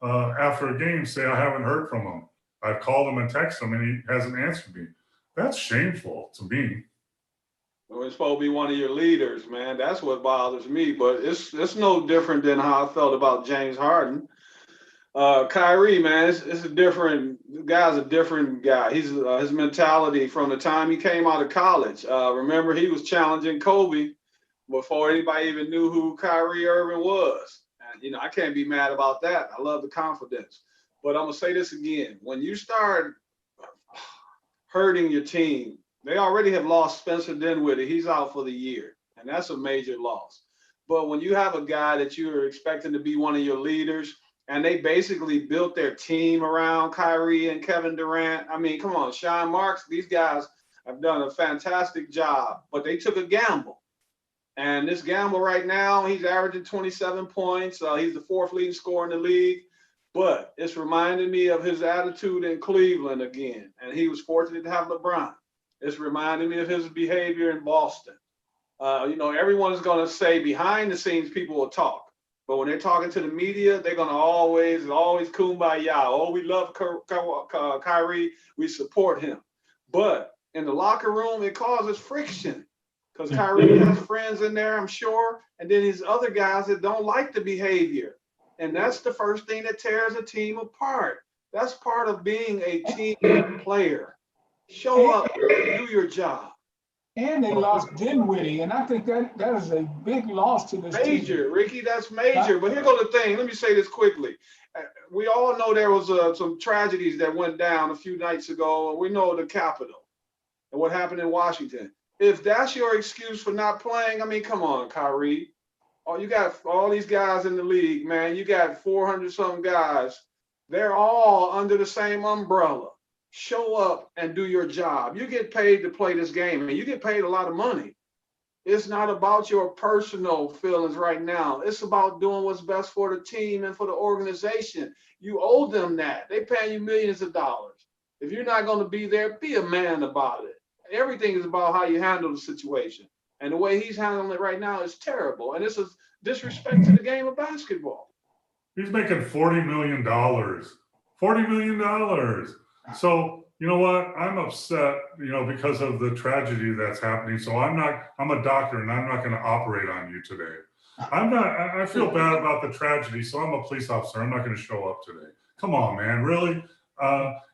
after a game say, I haven't heard from him. I've called him and texted him and he hasn't answered me. That's shameful to me. Well, it's supposed to be one of your leaders, man. That's what bothers me. But it's no different than how I felt about James Harden. Kyrie, man, it's a different. The guy's a different guy. He's his mentality from the time he came out of college. Remember, he was challenging Kobe before anybody even knew who Kyrie Irving was. And I can't be mad about that. I love the confidence. But I'm gonna say this again: when you start hurting your team, they already have lost Spencer Dinwiddie. He's out for the year, and that's a major loss. But when you have a guy that you're expecting to be one of your leaders, and they basically built their team around Kyrie and Kevin Durant. I mean, come on, Sean Marks, these guys have done a fantastic job, but they took a gamble. And this gamble right now, he's averaging 27 points. He's the fourth leading scorer in the league. But it's reminding me of his attitude in Cleveland again. And he was fortunate to have LeBron. It's reminding me of his behavior in Boston. Everyone's going to say behind the scenes people will talk. But when they're talking to the media, they're going to always kumbaya. Oh, we love Kyrie. We support him. But in the locker room, it causes friction because Kyrie has friends in there, I'm sure. And then these other guys that don't like the behavior. And that's the first thing that tears a team apart. That's part of being a team player. Show up and do your job. And they lost Dinwiddie, and I think that is a big loss to this major, team. Ricky, that's major. But here goes the thing. Let me say this quickly. We all know there was some tragedies that went down a few nights ago, and we know the Capitol and what happened in Washington. If that's your excuse for not playing, I mean, come on, Kyrie. Oh, you got all these guys in the league, man. You got 400-something guys. They're all under the same umbrella. Show up and do your job. You get paid to play this game, and you get paid a lot of money. It's not about your personal feelings right now. It's about doing what's best for the team and for the organization. You owe them that. They're paying you millions of dollars. If you're not going to be there, be a man about it. Everything is about how you handle the situation. And the way he's handling it right now is terrible. And this is disrespect to the game of basketball. He's making $40 million. $40 million. So, you know what? I'm upset, because of the tragedy that's happening. So I'm a doctor and I'm not going to operate on you today. I feel bad about the tragedy. So I'm a police officer. I'm not going to show up today. Come on, man. Really?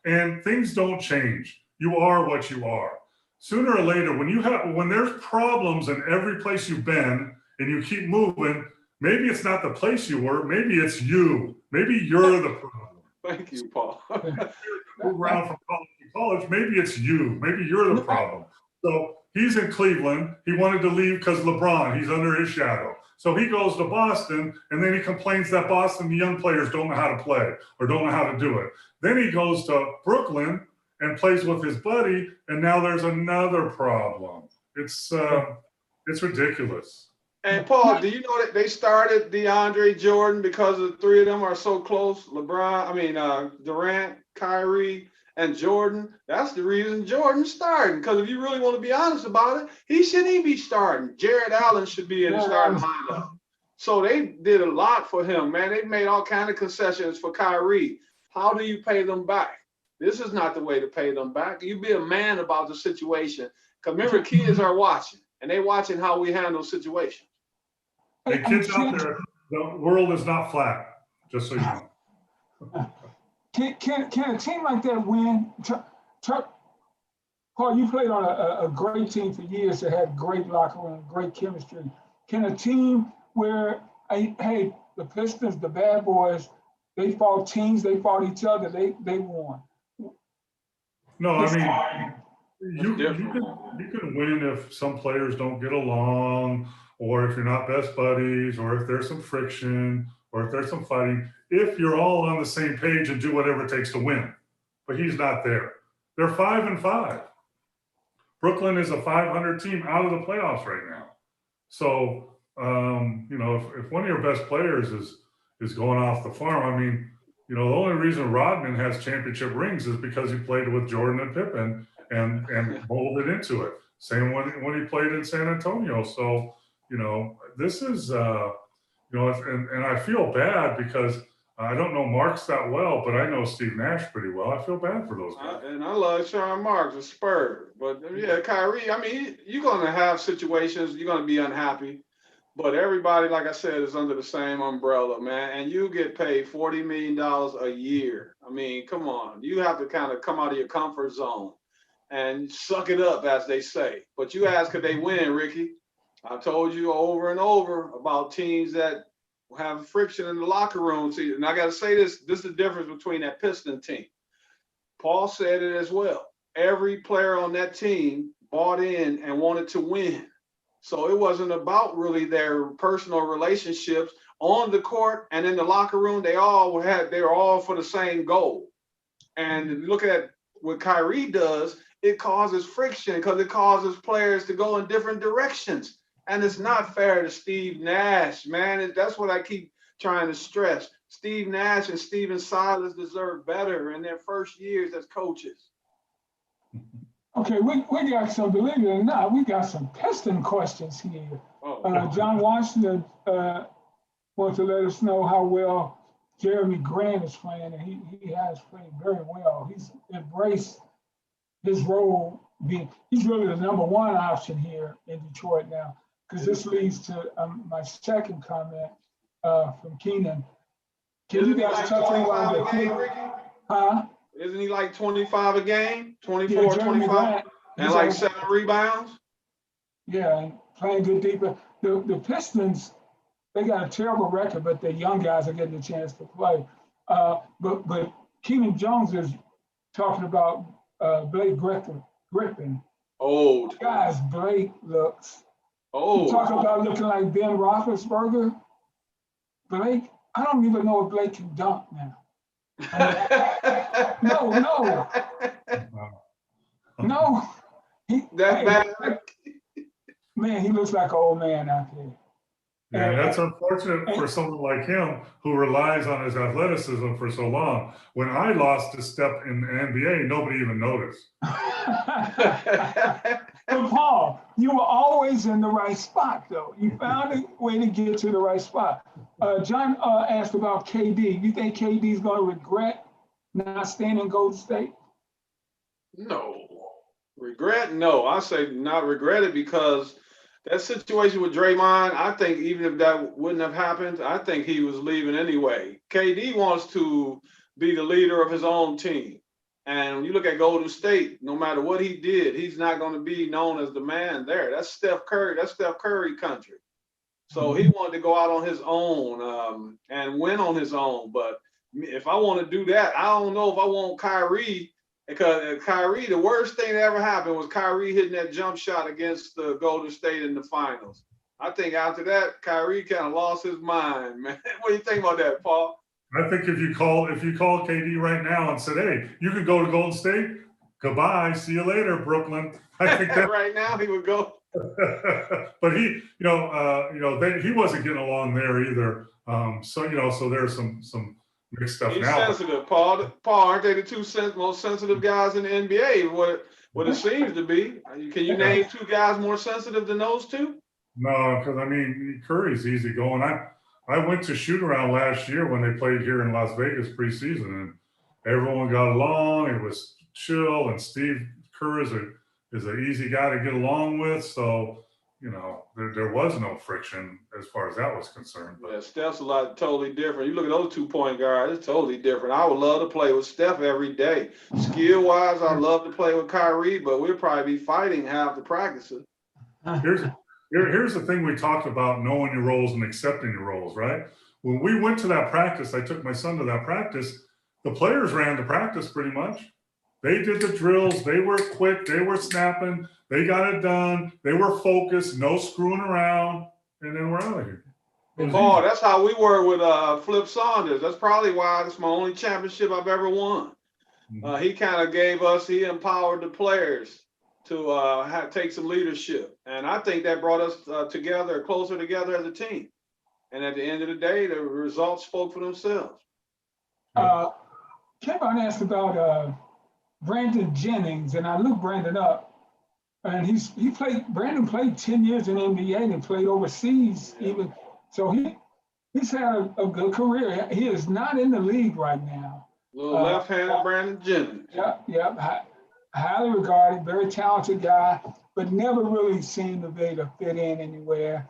And things don't change. You are what you are. Sooner or later, when there's problems in every place you've been and you keep moving, maybe it's not the place you were. Maybe it's you. Maybe you're the problem. Thank you, Paul. Move around from college to college. Maybe it's you. Maybe you're the problem. So he's in Cleveland. He wanted to leave because LeBron, he's under his shadow. So he goes to Boston, and then he complains that Boston, the young players don't know how to play or don't know how to do it. Then he goes to Brooklyn and plays with his buddy, and now there's another problem. It's ridiculous. And Paul, do you know that they started DeAndre Jordan because the three of them are so close? Durant, Kyrie, and Jordan. That's the reason Jordan's starting. Because if you really want to be honest about it, he shouldn't even be starting. Jared Allen should be in the starting lineup. So they did a lot for him, man. They made all kinds of concessions for Kyrie. How do you pay them back? This is not the way to pay them back. You be a man about the situation. Because remember, kids are watching, and they're watching how we handle situations. Hey, kids out there, the world is not flat, just so you know. Can a team like that win? Paul, you played on a great team for years that had great locker room, great chemistry. Can a team where, hey, the Pistons, the bad boys, they fought teams, they fought each other, they won? No, I mean, you can win if some players don't get along, or if you're not best buddies, or if there's some friction, or if there's some fighting, if you're all on the same page and do whatever it takes to win. But he's not there. They're 5-5. Brooklyn is a 500 team out of the playoffs right now. So, you know, if one of your best players is going off the farm, I mean, you know, the only reason Rodman has championship rings is because he played with Jordan and Pippen and molded into it. Same when he played in San Antonio. So, you know, this is, you know, and I feel bad because I don't know Marks that well, but I know Steve Nash pretty well. I feel bad for those guys. And I love Sean Marks, a Spurs. But yeah, Kyrie, I mean, you're going to have situations, you're going to be unhappy. But everybody, like I said, is under the same umbrella, man. And you get paid $40 million a year. I mean, come on. You have to kind of come out of your comfort zone and suck it up, as they say. But you ask, could they win, Ricky? I told you over and over about teams that have friction in the locker room. See, and I got to say this is the difference between that Piston team. Paul said it as well. Every player on that team bought in and wanted to win. So it wasn't about really their personal relationships on the court and in the locker room. They were all for the same goal. And look at what Kyrie does. It causes friction because it causes players to go in different directions. And it's not fair to Steve Nash, man. That's what I keep trying to stress. Steve Nash and Steven Silas deserve better in their first years as coaches. Okay, we got some, believe it or not, we got some Piston questions here. John Washington wants to let us know how well Jeremy Grant is playing, and he has played very well. He's embraced his role he's really the number one option here in Detroit now, because this leads to my second comment from Keenan. Can you guys touch on the huh? Isn't he like 25 a game, 24, 25, and like 7 rebounds? Yeah, and playing good defense. The Pistons, they got a terrible record, but the young guys are getting a chance to play. But Keenan Jones is talking about Blake Griffin. Old. Guys, Blake looks. Old. You talk about looking like Ben Roethlisberger. Blake, I don't even know if Blake can dunk now. No. Man, he looks like an old man out there. Yeah, that's unfortunate for someone like him who relies on his athleticism for so long. When I lost a step in the NBA, nobody even noticed. But Paul, you were always in the right spot, though. You found a way to get to the right spot. John asked about KD. You think KD is going to regret not staying in Golden State? No. Regret? No. I say not regret it because that situation with Draymond, I think even if that wouldn't have happened, I think he was leaving anyway. KD wants to be the leader of his own team. And when you look at Golden State, no matter what he did, he's not going to be known as the man there. That's Steph Curry. That's Steph Curry country. So he wanted to go out on his own and win on his own. But if I want to do that, I don't know if I want Kyrie. Because Kyrie, the worst thing that ever happened was Kyrie hitting that jump shot against the Golden State in the finals. I think after that, Kyrie kind of lost his mind, man. What do you think about that, Paul? I think if you call KD right now and said, "Hey, you can go to Golden State. Goodbye. See you later, Brooklyn." I think that right now he would go. But he, he wasn't getting along there either. So there's some mixed stuff He's now. Sensitive, Paul. Aren't they the two most sensitive guys in the NBA? What it seems to be. Can you name two guys more sensitive than those two? No, because I mean Curry's easy going. I went to shoot around last year when they played here in Las Vegas preseason, and everyone got along. It was chill, and Steve Kerr is an easy guy to get along with. So there was no friction as far as that was concerned. But yeah, Steph's totally different. You look at those 2 point guards, it's totally different. I would love to play with Steph every day. Skill wise, I'd love to play with Kyrie, but we'll probably be fighting half the practices. Here's the thing we talked about: knowing your roles and accepting your roles, right? When we went to that practice, I took my son to that practice. The players ran the practice pretty much. They did the drills. They were quick. They were snapping. They got it done. They were focused, no screwing around, and then we're out of here. Paul, that's how we were with Flip Saunders. That's probably why it's my only championship I've ever won. He kind of he empowered the players to take some leadership. And I think that brought us closer together as a team. And at the end of the day, the results spoke for themselves. Kevin asked about Brandon Jennings, and I looked Brandon up, and Brandon played 10 years in the NBA and played overseas even. So he's had a good career. He is not in the league right now. Little left-handed Brandon Jennings. Yep. Highly regarded, very talented guy, but never really seemed to be able to fit in anywhere.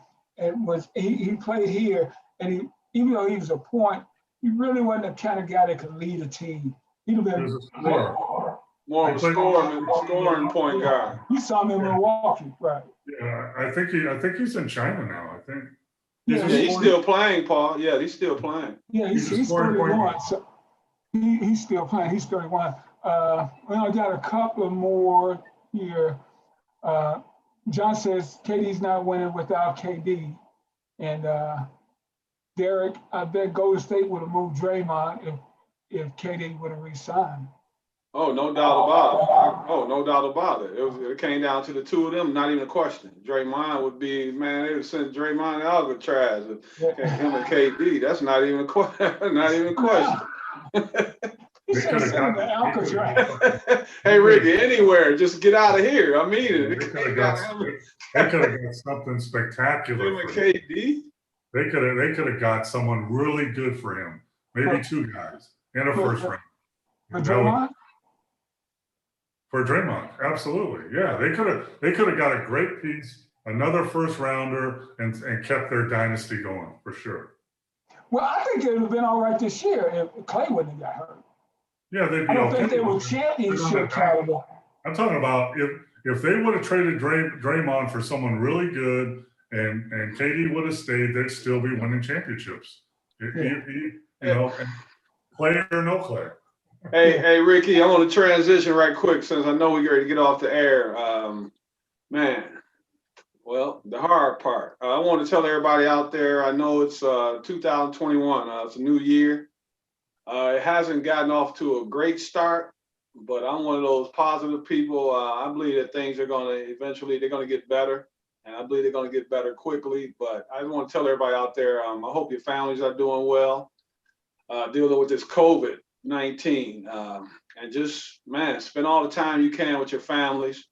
He played here, and even though he was a point, he really wasn't the kind of guy that could lead a team. He'd have been more of a scoring point guard. You saw him in Milwaukee, right? Yeah, I think he's in China now. I think. He's still playing, Paul. Yeah, he's still playing. Yeah, he's 31. So he's still playing. He's 31. I got a couple more here. John says KD's not winning without KD. And Derrick, I bet Golden State would have moved Draymond if KD would have re-signed. Oh, no doubt about it. Oh, no doubt about it. It came down to the two of them, not even a question. Draymond would be, man, they would send Draymond to Alcatraz. Him and KD, that's not even a question. Not even a question. Hey, Ricky, anywhere, just get out of here. I mean it. They could have got something spectacular. Him and KD. They could have got someone really good for him. Maybe two guys in a first round. For Draymond? For Draymond, absolutely. Yeah, they could have got a great piece, another first rounder, and kept their dynasty going for sure. Well, I think it would have been all right this year if Clay wouldn't have got hurt. Yeah, they'd be I don't okay. think they were championship caliber. I'm talking about if they would have traded Draymond for someone really good and KD would have stayed, they'd still be winning championships. Clay or no Clay. Hey, Ricky, I want to transition right quick since I know we're ready to get off the air. The hard part. I want to tell everybody out there, I know it's 2021. It's a new year. It hasn't gotten off to a great start, but I'm one of those positive people. I believe that things are going to eventually, they're going to get better, and I believe they're going to get better quickly. But I want to tell everybody out there, I hope your families are doing well, dealing with this COVID-19, and just, spend all the time you can with your families.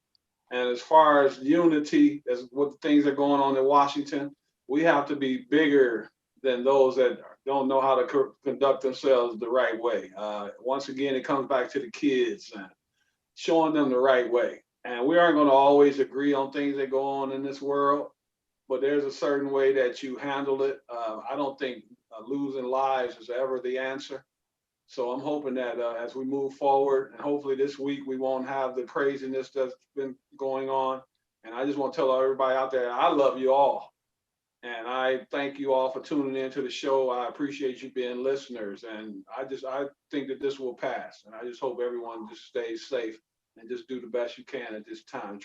And as far as unity, as what things are going on in Washington, we have to be bigger than those that don't know how to conduct themselves the right way. Once again, it comes back to the kids and showing them the right way. And we aren't going to always agree on things that go on in this world, but there's a certain way that you handle it. I don't think losing lives is ever the answer. So I'm hoping that as we move forward, and hopefully this week we won't have the craziness that's been going on. And I just want to tell everybody out there, I love you all. And I thank you all for tuning into the show. I appreciate you being listeners. And I think that this will pass. And I just hope everyone just stays safe and just do the best you can at this time.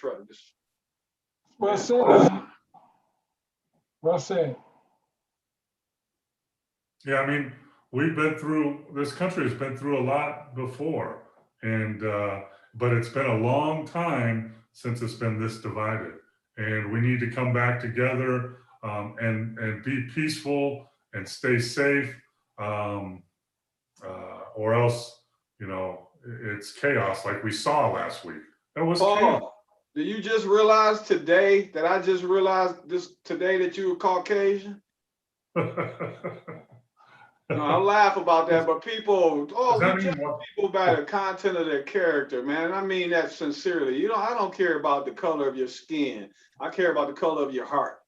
Well said. Well said. Yeah, I mean, this country has been through a lot before, and but it's been a long time since it's been this divided, and we need to come back together and be peaceful and stay safe, or else, it's chaos like we saw last week. That was chaos. Do you just realize today that I just realized today that you were Caucasian? No, I laugh about that, but people, we judge people by the content of their character, man. I mean that sincerely. I don't care about the color of your skin. I care about the color of your heart.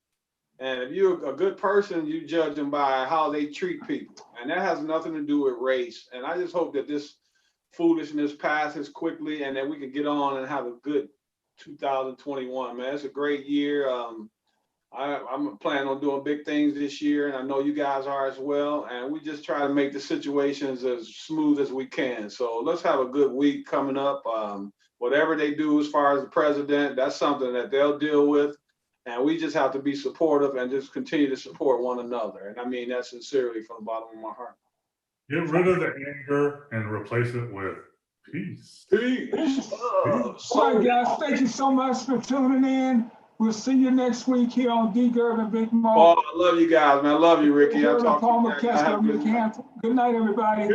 And if you're a good person, you judge them by how they treat people. And that has nothing to do with race. And I just hope that this foolishness passes quickly and that we can get on and have a good 2021, man. It's a great year. I'm planning on doing big things this year, and I know you guys are as well. And we just try to make the situations as smooth as we can. So let's have a good week coming up. Whatever they do as far as the president, that's something that they'll deal with. And we just have to be supportive and just continue to support one another. And I mean that sincerely from the bottom of my heart. Get rid of the anger and replace it with peace. Peace. All right, guys. Thank you so much for tuning in. We'll see you next week here on Gerv and Big Mo. Oh, I love you guys, man. I love you, Ricky. I'll talk to you. Mokeski, Good night, everybody.